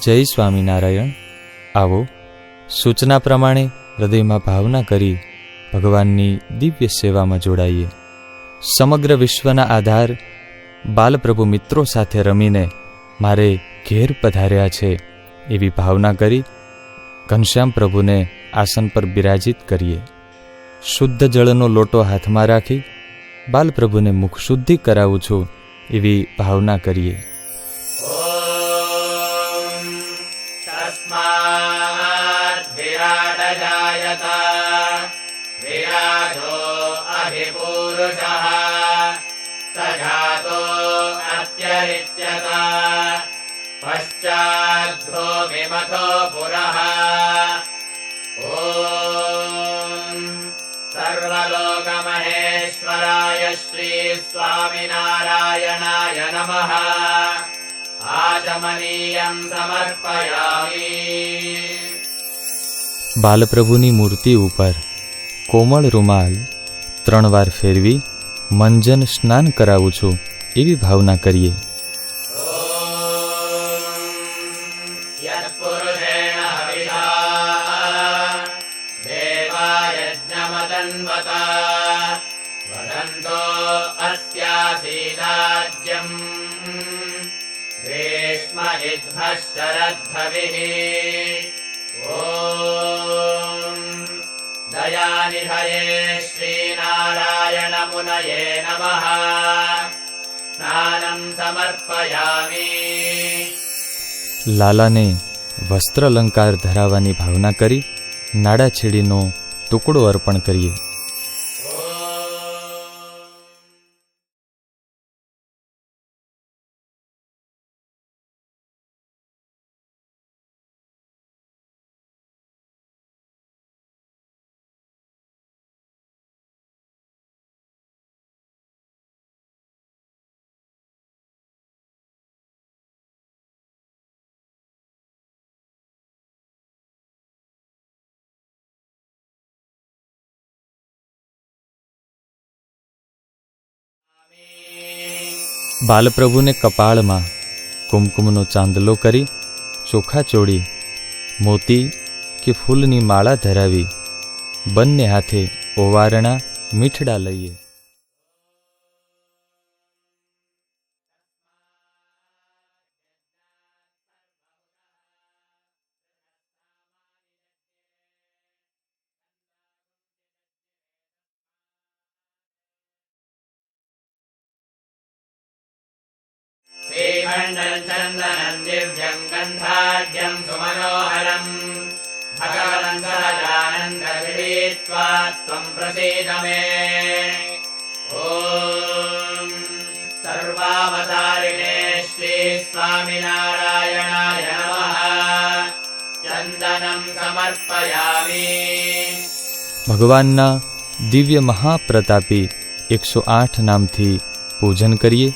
જય સ્વામિનારાયણ. આવો સૂચના પ્રમાણે હૃદયમાં ભાવના કરી ભગવાનની દિવ્ય સેવામાં જોડાઈએ. સમગ્ર વિશ્વના આધાર બાલપ્રભુ મિત્રો સાથે રમીને મારે ઘેર પધાર્યા છે એવી ભાવના કરી ઘનશ્યામ પ્રભુને આસન પર બિરાજિત કરીએ. શુદ્ધ જળનો લોટો હાથમાં રાખી બાલપ્રભુને મુખ શુદ્ધિ કરાવું છું એવી ભાવના કરીએ. पश्चाद्भूमिमथो पुरः ॐ सर्वलोकमहेश्वराय श्री स्वामिनारायणाय नमः. आचमनीयं समर्पयामि. બાલપ્રભુની મૂર્તિ ઉપર કોમળ રૂમાલ 3 વાર ફેરવી મંજન સ્નાન કરાવું છું એવી ભાવના કરીએ. वदन्तो अस्यासीदाज्यम् ग्रीष्म इद्भः शरद्धविः. ॐ दयानिधये श्रीनारायणमुनये नमः. स्नानं समर्पयामि. લાલાને વસ્ત્ર અલંકાર ધરાવવાની ભાવના કરી નાડાછેડીનો ટુકડો અર્પણ કરીએ. બાલપ્રભુને કપાળમાં કુમકુમનો ચાંદલો કરી ચોખા ચોળી મોતી કે ફૂલની માળા ધરાવી બંને હાથે ઓવારણા મીઠડા લઈએ. श्रीखण्डं चन्दनं दिव्यं गन्धाढ्यं सुमनोहरम् भगवन् सहजानन्दगृहीत्वा त्वं प्रसीद मे. ॐ सर्वावतारिणे श्री स्वामिनारायणाय नमः. चन्दनं समर्पयामि. ભગવાનના દિવ્ય મહાપ્રતાપી 108 નામથી પૂજન કરીએ.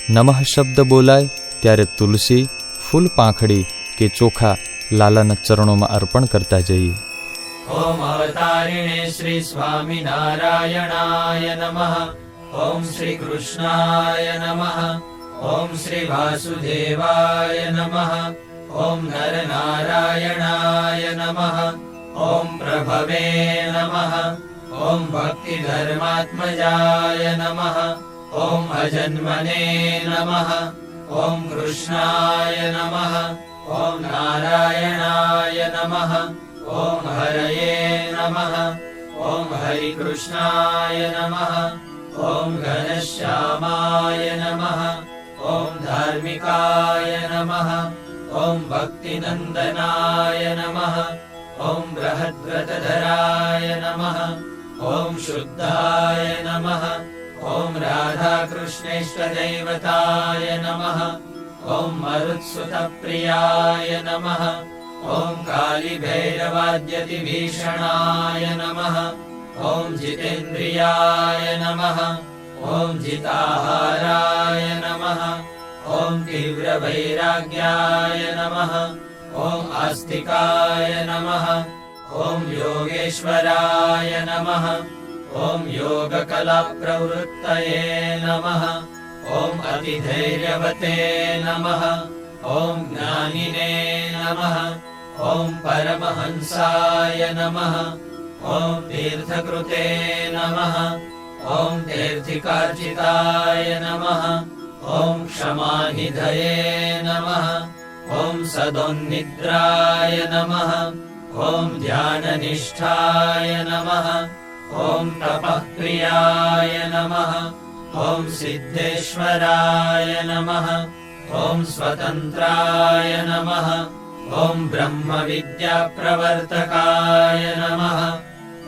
નમઃ શબ્દ બોલાય ત્યારે તુલસી, ફૂલ પાંખડી કે ચોખા લાલાના ચરણોમાં અર્પણ કરતા જઈએ. ઓમ અવતારિણે શ્રી સ્વામિનારાયણાય નમઃ. ઓમ શ્રી કૃષ્ણાય નમઃ. ઓમ શ્રી વાસુદેવાય નમઃ. ઓમ નરનારાયણાય નમઃ. ઓમ પ્રભવે નમઃ. ઓમ ભક્તિધર્માત્મજાય નમઃ. ઓમ અજન્મને નમઃ. ઓમ કૃષ્ણાય નમઃ. ઓમ નારાયણાય નમઃ. ઓમ હરયે નમઃ. ઓમ હરિકૃષ્ણાય નમઃ. ઓમ ઘનશ્યામાય નમઃ. ઓમ ધાર્મિકાય નમઃ. ઓમ ભક્તિનંદનાય નમઃ. ઓમ બૃહદ્વ્રતધરાય નમઃ. ઓમ શુદ્ધાય નમઃ. ઓમ રાધાકૃષ્ણેષ્ટદૈવતાય નમઃ. ઓમ મરુત્સુતપ્રિયાય નમઃ. ઓમ કાલિભૈરવાદ્યતિભીષણાય નમઃ. ઓમ જીતેન્દ્રિયાય નમઃ. ઓમ જીતાહારાય નમઃ. ઓમ તીવ્રવૈરાગ્યાય નમઃ. ઓમ આસ્તિકાય નમઃ. ઓમ યોગેશ્વરાય નમઃ. ઓમ યોગકલાપ્રવૃત્તયે નમઃ. ઓમ અતિધૈર્યવતે નમઃ. ॐ ज्ञानिने नमः। ॐ परमहंसाय नमः। ॐ तीर्थकृते नमः। ॐ तीर्थिकार्चिताय नमः। ॐ क्षमानिधये नमः। ॐ सदोन्निद्राय नमः। ॐ ध्याननिष्ठाय नमः। ॐ तपःप्रियाय नमः। ॐ सिद्धेश्वराय नमः। ॐ स्वतन्त्राय नमः। ॐ ब्रह्मविद्याप्रवर्तकाय नमः।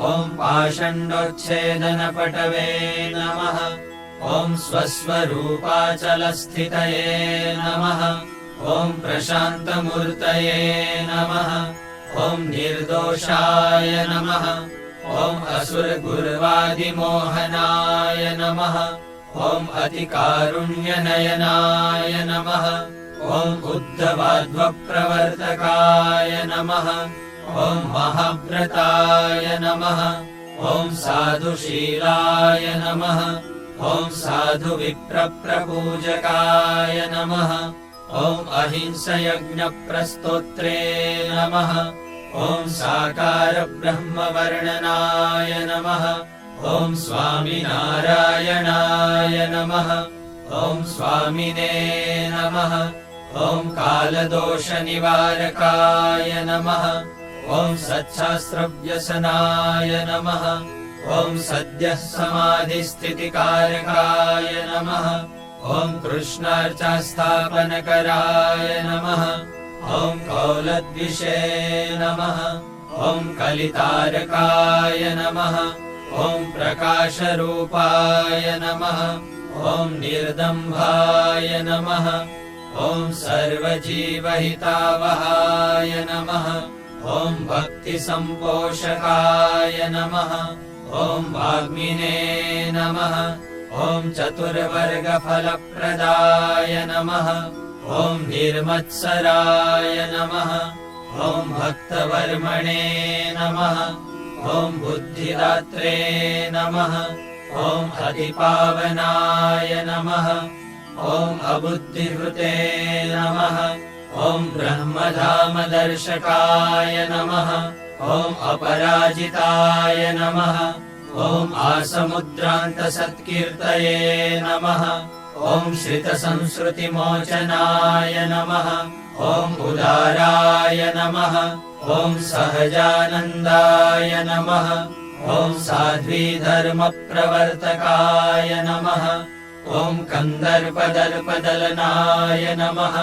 ॐ पाषण्डोच्छेदनपटवे नमः। ॐ स्वस्वरूपाचलस्थितये नमः। ॐ प्रशान्तमूर्तये नमः। ॐ निर्दोषाय नमः। ॐ असुरगुर्वादिमोहनाय नमः। ॐ अतिकारुण्यनयनाय नमः। ॐ उद्धवाध्वप्रवर्तकाय नमः। ॐ महाव्रताय नमः। ॐ साधुशीलाय नमः। ॐ साधुविप्रपूजकाय नमः। ॐ अहिंसयज्ञप्रस्तोत्रे नमः। ॐ साकारब्रह्मवर्णनाय नमः। ॐ स्वामिनारायणाय नमः। ॐ स्वामिने नमः। ॐ कालदोषनिवारकाय नमः। ॐ सच्छास्त्रव्यसनाय नमः। ॐ सद्यः समाधिस्थितिकारकाय नमः। ॐ कृष्णार्चास्थापनकराय नमः। ॐ कौलद्विषे नमः। ॐ कलितारकाय नमः। ॐ प्रकाशरूपाय नमः। ॐ निर्दम्भाय नमः। ॐ सर्वजीवहितावहाय नमः। ॐ भक्तिसम्पोषकाय नमः। ॐ वाग्मिने नमः। ॐ चतुर्वर्गफलप्रदाय नमः। ॐ निर्मत्सराय नमः। ॐ भक्तवर्मणे नमः। ॐ बुद्धिदात्रे नमः। ॐ अतिपावनाय नमः। ॐ अबुद्धिहृते नमः। ॐ ब्रह्मधामदर्शकाय नमः। ॐ अपराजिताय नमः। ॐ आसमुद्रान्तसत्कीर्तये नमः। ॐ श्रितसंस्कृतिमोचनाय नमः। ॐ उदाराय नमः। ॐ सहजानन्दाय नमः। ॐ साध्वीधर्मप्रवर्तकाय नमः। ॐ कन्दर्पदर्पदलनाय नमः।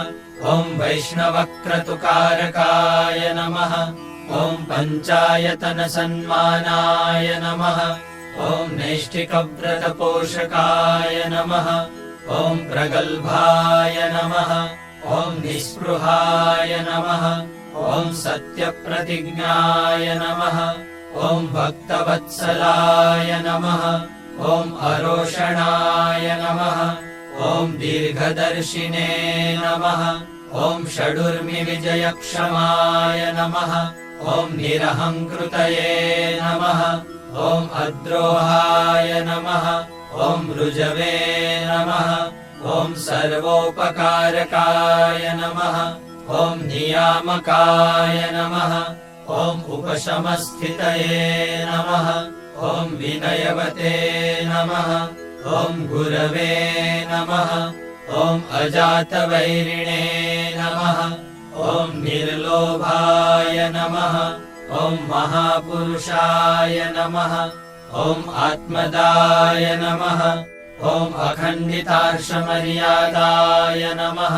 ॐ वैष्णवक्रतुकारकाय नमः। ॐ पञ्चायतनसन्मानाय नमः। ॐ नैष्ठिकव्रतपोषकाय नमः। ॐ प्रगल्भाय नमः। ॐ निःस्पृहाय नमः। ॐ सत्यप्रतिज्ञाय नमः। ॐ भक्तवत्सलाय नमः। ॐ अरोषणाय नमः। ॐ दीर्घदर्शिने नमः। ॐ षडुर्मिविजयक्षमाय नमः। ॐ निरहङ्कृतये नमः। ॐ अद्रोहाय नमः। ॐ ऋजवे नमः। ॐ सर्वोपकारकाय नमः। ॐ नियामकाय नमः। ॐ उपशमस्थितये नमः। ॐ विनयवते नमः। ॐ गुरवे नमः। ॐ अजातवैरिणे नमः। ॐ निर्लोभाय नमः। ॐ महापुरुषाय नमः। ॐ आत्मदाय नमः। ॐ अखण्डितार्षमर्यादाय नमः।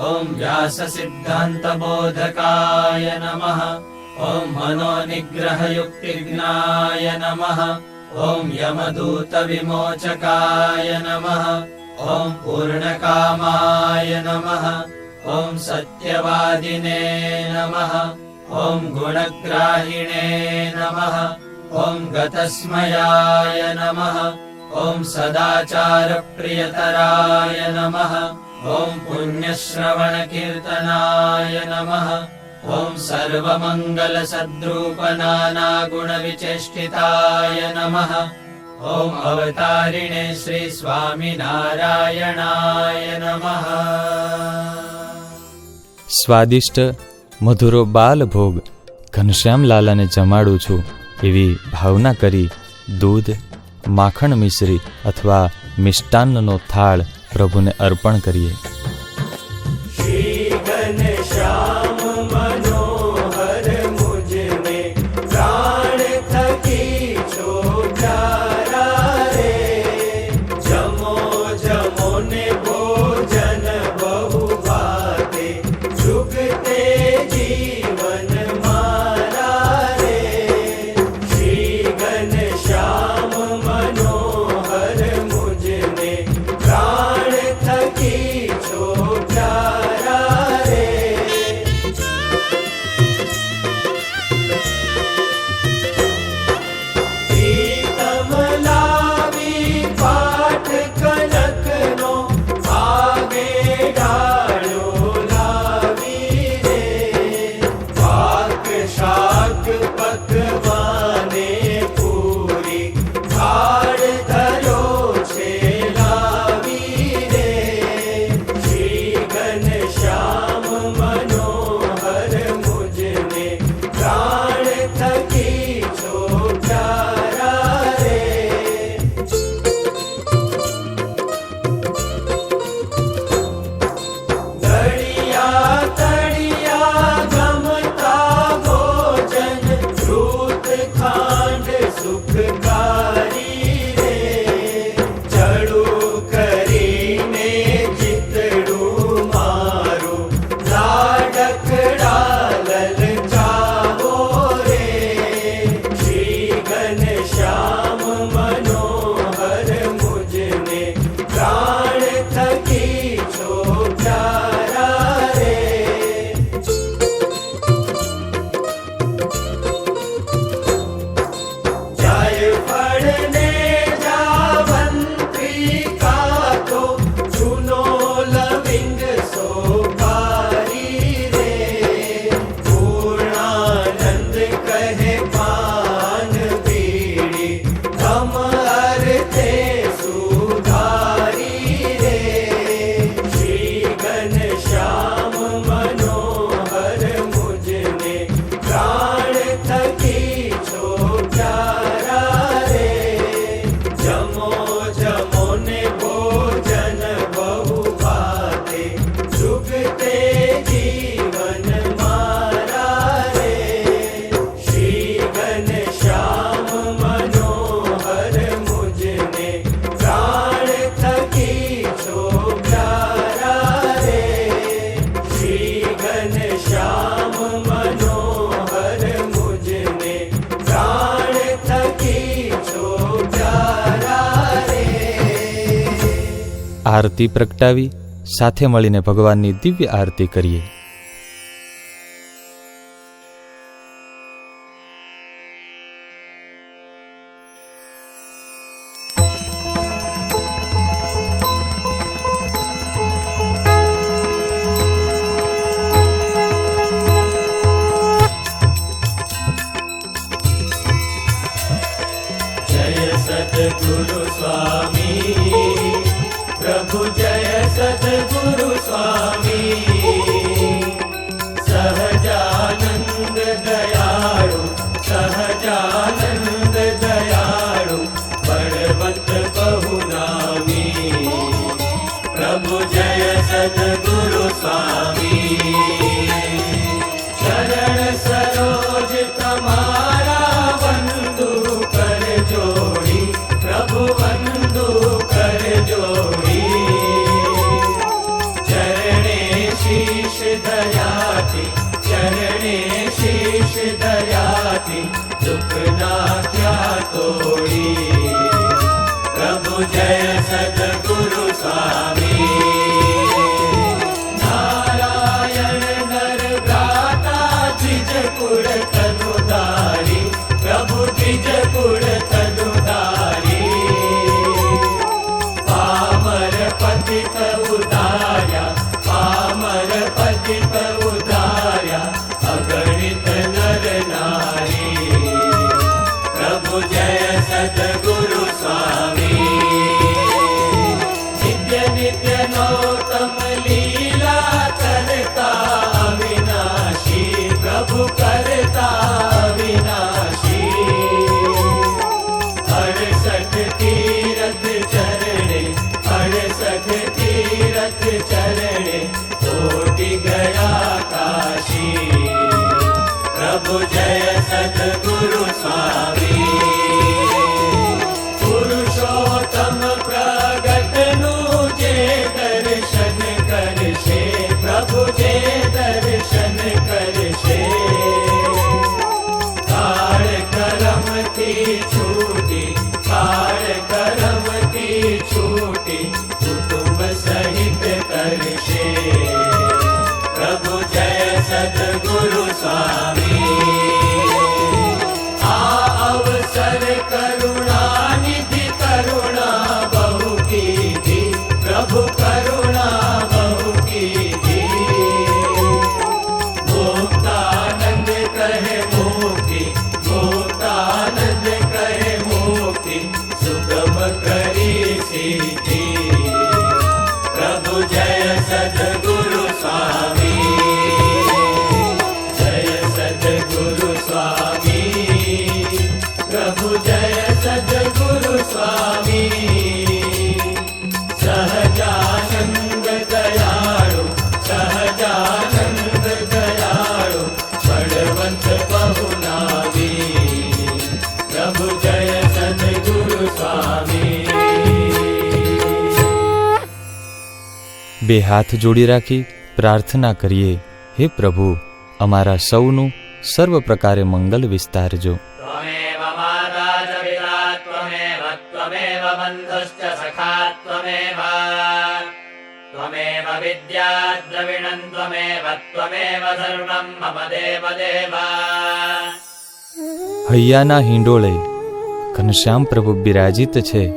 ॐ व्याससिद्धान्तबोधकाय नमः। ॐ मनोनिग्रहयुक्तिज्ञाय नमः। ॐ यमदूतविमोचकाय नमः। ॐ पूर्णकामाय नमः। ॐ सत्यवादिने नमः। ॐ गुणग्राहिणे नमः। ॐ गतस्मयाय नमः। ॐ सदाचारप्रियतराय नमः। ॐ पुण्यश्रवणकीर्तनाय नमः। ॐ सर्वमङ्गलसद्रूपनानागुणविचेष्टिताय नमः। ॐ अवतारिणे श्रीस्वामिनारायणाय नमः। સ્વાદિષ્ટ મધુરો બાલ ભોગ ઘનશ્યામ લાલાને જમાડું છું એવી ભાવના કરી દૂધ, માખણ મિશ્રી અથવા મિષ્ટાન્નનો થાળ પ્રભુને અર્પણ કરીએ. શ્રી ઘનશ્યામ મનોહર મુજને પ્રાણ થકી છો પ્યારા રે. જમો જમો ને ભોજન બહુ ભાતે જુગતે જીવન મારા રે. શ્રી ઘનશ્યામ મનોહર મુજને પ્રાણ થકી છો પ્યારા રે. પ્રીતમ લાવી પાઠ કનકનો આગે ડાળ્યો લાવી રે. પાક શાક પકવાને પૂરી થાળ ધર્યો છે લાવી રે. શ્રી ઘનશ્યામ મનોહર મુજને પ્રાણ થકી છો પ્યારા રે. દળિયા તળિયા ગમતા ભોજન ધ્રુત ખાંડ સુખકારી રે. ચડું કરીને ચિતડું મારું લાડકડા લલચાવો રે. શ્રી ઘનશ્યામ મનોહર મુજને પ્રાણ થકી છો પ્યારા રે. જાયફળને જાવંત્રી કાતો ચૂનો લવિંગ સોપારી રે. પૂર્ણાનંદ કહે પાન બીડી ધમ અર્થે સુધારી રે. શ્રી ઘનશ્યામ મનોહર મુજને પ્રાણ થકી છો પ્યારા રે. જમો જમો ને ભોજન બહુ ભાતે જુગતે જીવન મારા રે. શ્રી ઘનશ્યામ મનોહર મુજને પ્રાણ થકી છો પ્યારા રે. શ્રી ઘનશ્યામ મનોહર મુજને પ્રાણ થકી છો પ્યારા રે. આરતી પ્રગટાવી સાથે મળીને ભગવાનની દિવ્ય આરતી કરીએ. જય સદગુરુ સ્વામી પ્રભુ જય સદગુરુ સ્વામી. સહજાનંદ દયાળુ સહજાનંદ દયાળુ બળવંત બહુ નામી. પ્રભુ જય સદગુરુ સ્વામી. ચરણ સરોજ તમારા વંદુ કર જોડી પ્રભુ વંદુ કર જોડી. ચરણે શીશ દયાથી ચરણે શીશ દયાથી દુઃખ નાખ્યા તોડી. પ્રભુ જય સદગુરુ સ્વામી. નારાયણ નર ભ્રાતા દ્વિજ કુળ તનુધારી પ્રભુ દ્વિજ કુળ તનુધારી. પામર પતિત ઉધાર્યા પામર પતિત ઉધાર્યા અગણિત નર નારી. પ્રભુ જય સદગુરુ સ્વામી. નિત્ય નિત્ય નોતમ લીલા કરતા तीरथ तीरथ चरणे कोटि गया काशी। प्रभु जय सद्गुरु स्वामी। पुरुषोत्तम प्रगट नु जे दर्शन करशे। प्रभु जे दर्शन करशे। काल करम थी छूटी, काल करम थी छूटी, कुटुंब सहित करशे। प्रभु जय सद्गुरु स्वामी। आ अवसर करुणा निधि करुणा बहु कीधी। प्रभु करुणा बहु कीधी। मुक्तानंद कहे मुक्ति, मुक्तानंद कहे मुक्ति, सुगम करी सिद्धि। प्रभु जय सद्गुरु स्वामी। जय सद्गुरु स्वामी। प्रभु जय सद्गुरु स्वामी। सहजानंद दयाळु, सहजानंद दयाळु, बलवंत बहुनावी। प्रभु जय सद्गुरु स्वामी। બે હાથ જોડી રાખી પ્રાર્થના કરીએ, હે પ્રભુ, અમારા સૌનું સર્વ પ્રકારે મંગલ વિસ્તારજો. त्वमेव माता च पिता त्वमेव, त्वमेव बन्धुश्च सखा त्वमेव, त्वमेव विद्या द्रविणं त्वमेव, त्वमेव सर्वं मम देव देव। હૈયાના હિંડોળે ઘનશ્યામ પ્રભુ બિરાજિત છે.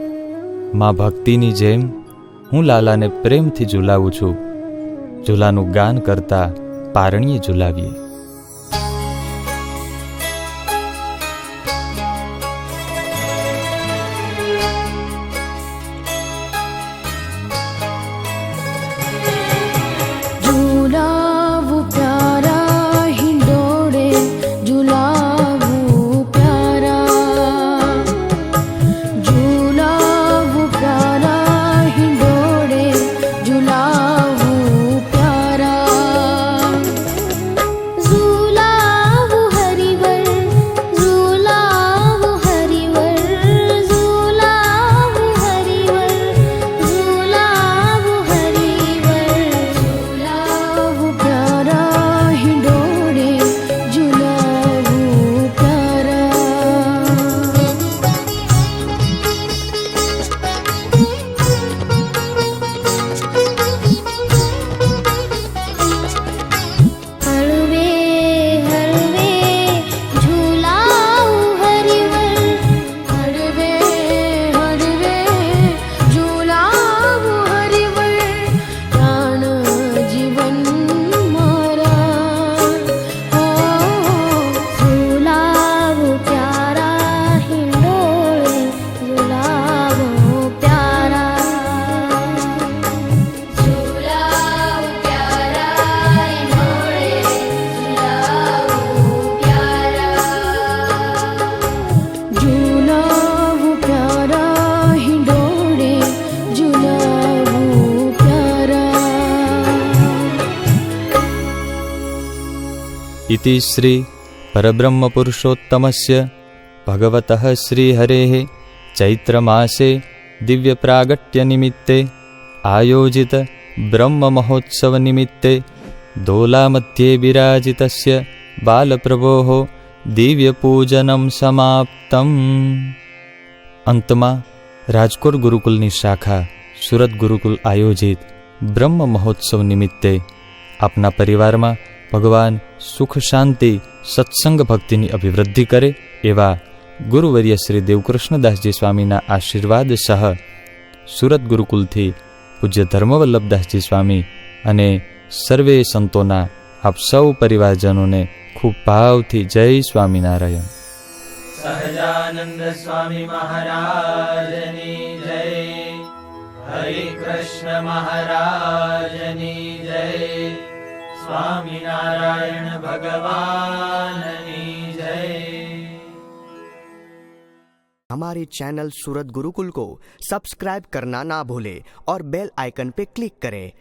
મા ભક્તિની જેમ હું લાલાને પ્રેમથી ઝુલાવું છું. ઝુલાનું ગાન કરતા પારણીએ ઝુલાવીએ. झूलावू प्यारा हिंडोड़े, झूलावू प्यारा, झूलावू प्यारा हिंडोड़े, झूलावू प्यारा, झूलावू हरिवर, झूलावू हरिवर, झूलावू हरिवर, झूलावू हरिवर, झूलावू प्यारा हिंडोड़े, झूलावू प्यारा। हळवे हळवे झूलावू हरिवर, हळवे हळवे झूलावू हरिवर, प्राण जीवन मारा हो, झूलावू प्यारा हिंडोळे, झूलावू प्यारा, झूलावू प्यारा हिंडोळे, झूलावू प्यारा, झूलावू प्यारा हिंडोळे, झूलावू प्यारा। इति श्री परब्रह्मपुरुषोत्तमस्य भगवतः श्रीहरेः चैत्रमासे दिव्यप्रागट्यनिमित्ते आयोजित ब्रह्ममहोत्सवनिमित्ते दोलामध्ये विराजितस्य बालप्रभोः दिव्यपूजनं समाप्तम्. અંતમાં રાજકોટ ગુરુકુલની શાખા સુરત ગુરુકુલ આયોજિત બ્રહ્મ મહોત્સવ નિમિત્તે આપના પરિવારમાં ભગવાન સુખ શાંતિ સત્સંગ ભક્તિની અભિવૃદ્ધિ કરે એવા ગુરુવર્ય શ્રી દેવકૃષ્ણદાસજી સ્વામીના આશીર્વાદ સહ સુરત ગુરુકુલથી પૂજ્ય ધર્મવલ્લભદાસજી સ્વામી અને સર્વે સંતોના આપ સૌ પરિવારજનોને ખૂબ ભાવથી જય સ્વામિનારાયણ. सहजानंद स्वामी महाराजनी जय। हरि कृष्ण महाराजनी जय। स्वामीनारायण भगवाननी जय। हमारे चैनल सूरत गुरुकुल को सब्सक्राइब करना ना भूले और बेल आइकन पे क्लिक करें